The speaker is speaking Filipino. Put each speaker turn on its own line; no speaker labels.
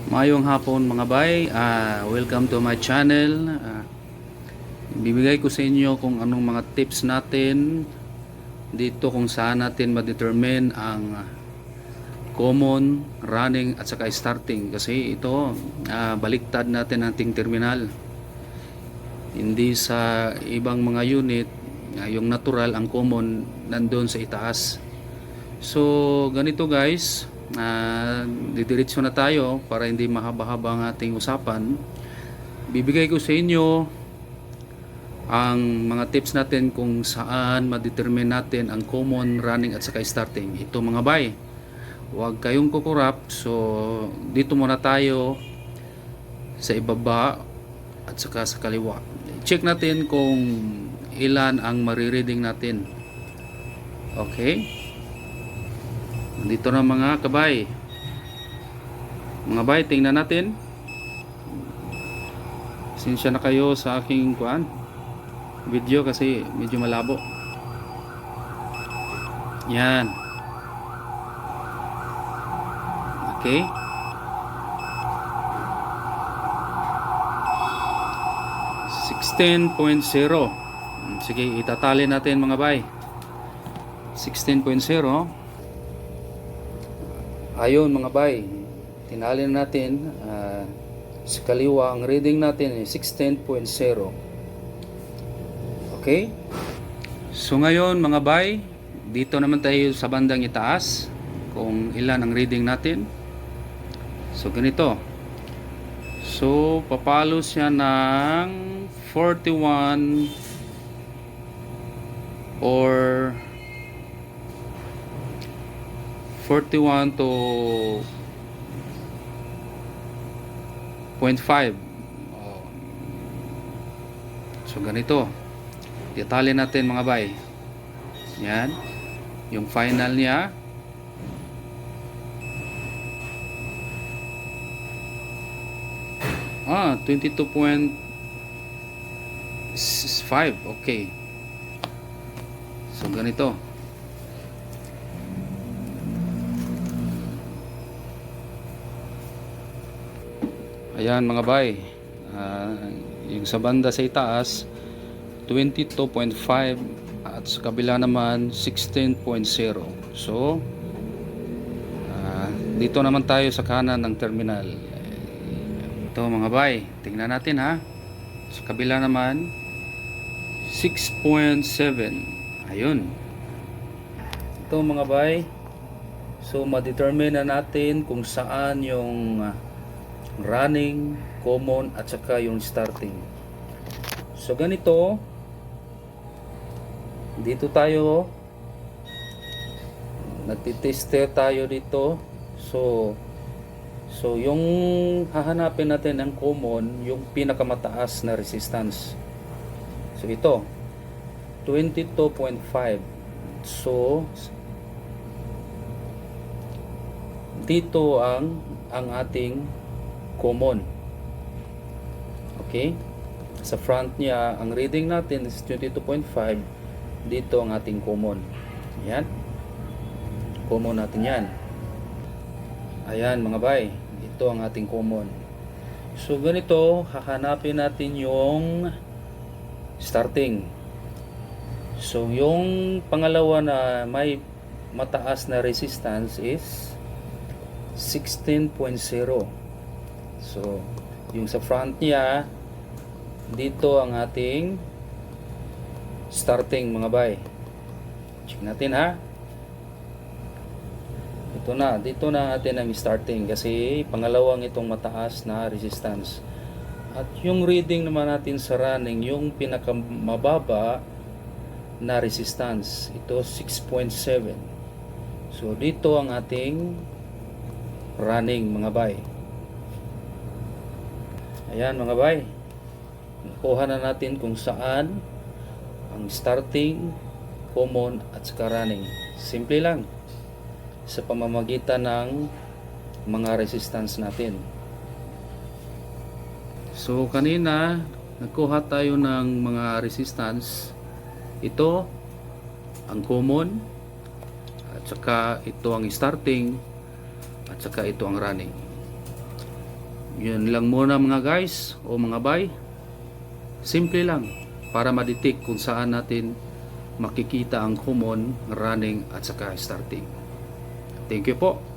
Mayong hapon mga bay, welcome to my channel. Bibigay ko sa inyo kung anong mga tips natin dito kung saan natin ma-determine ang common, running at saka starting. Kasi ito, baliktad natin ang ating terminal. Hindi sa ibang mga unit, yung natural, ang common nandun sa itaas. So ganito guys, didiretso na tayo para hindi mahaba-haba ang ating usapan. Bibigay ko sa inyo ang mga tips natin kung saan ma-determine natin ang common, running at saka starting. Ito mga bay, huwag kayong kukurap. So dito muna tayo sa ibaba at saka sa kaliwa. Check natin kung ilan ang marireading natin. Okay, dito na mga kabay. Mga bay, tingnan natin. Pasensya na kayo sa aking video kasi medyo malabo. Yan. Okay. (16.0). Sige, itatali natin mga bay. 16.0. Ayun mga bay, tinali na natin. Sa kaliwa ang reading natin ay 16.0. Okay, so ngayon mga bay, dito naman tayo sa bandang itaas kung ilan ang reading natin. So ganito, so papalo siya ng 41 or 41 to 0.5. So ganito, detalye natin mga bay. Yan, yung final niya. 22.5. Okay, so ganito. Ayan mga bay, yung sa banda sa itaas 22.5 at sa kabila naman 16.0. So dito naman tayo sa kanan ng terminal. Ito mga bay, tingnan natin ha. Sa kabila naman 6.7. ayun, ito mga bay. So ma-determine na natin kung saan yung running, common at saka yung starting. So ganito, dito tayo nagtitester tayo dito. So yung hahanapin natin ang common, yung pinakamataas na resistance. So ito 22.5. so dito ang ating common. Okay, sa front niya ang reading natin is 22.5. dito ang ating common. Yan, common natin yan. Ayan mga bay, ito ang ating common. So ganito, hahanapin natin yung starting. So yung pangalawa na may mataas na resistance is 16.0. So yung sa front niya, dito ang ating starting mga bay. Check natin ha. Dito na natin ang starting kasi pangalawang itong mataas na resistance. At yung reading naman natin sa running, yung pinakamababa na resistance, ito 6.7. So dito ang ating running mga bay. Ayan mga bay, nakuha na natin kung saan ang starting, common at saka running. Simple lang, sa pamamagitan ng mga resistance natin. So kanina nagkuha tayo ng mga resistance. Ito ang common, at saka ito ang starting, at saka ito ang running. Yun lang muna mga guys o mga bay. Simple lang para ma-detect kung saan natin makikita ang common, running at saka starting. Thank you po.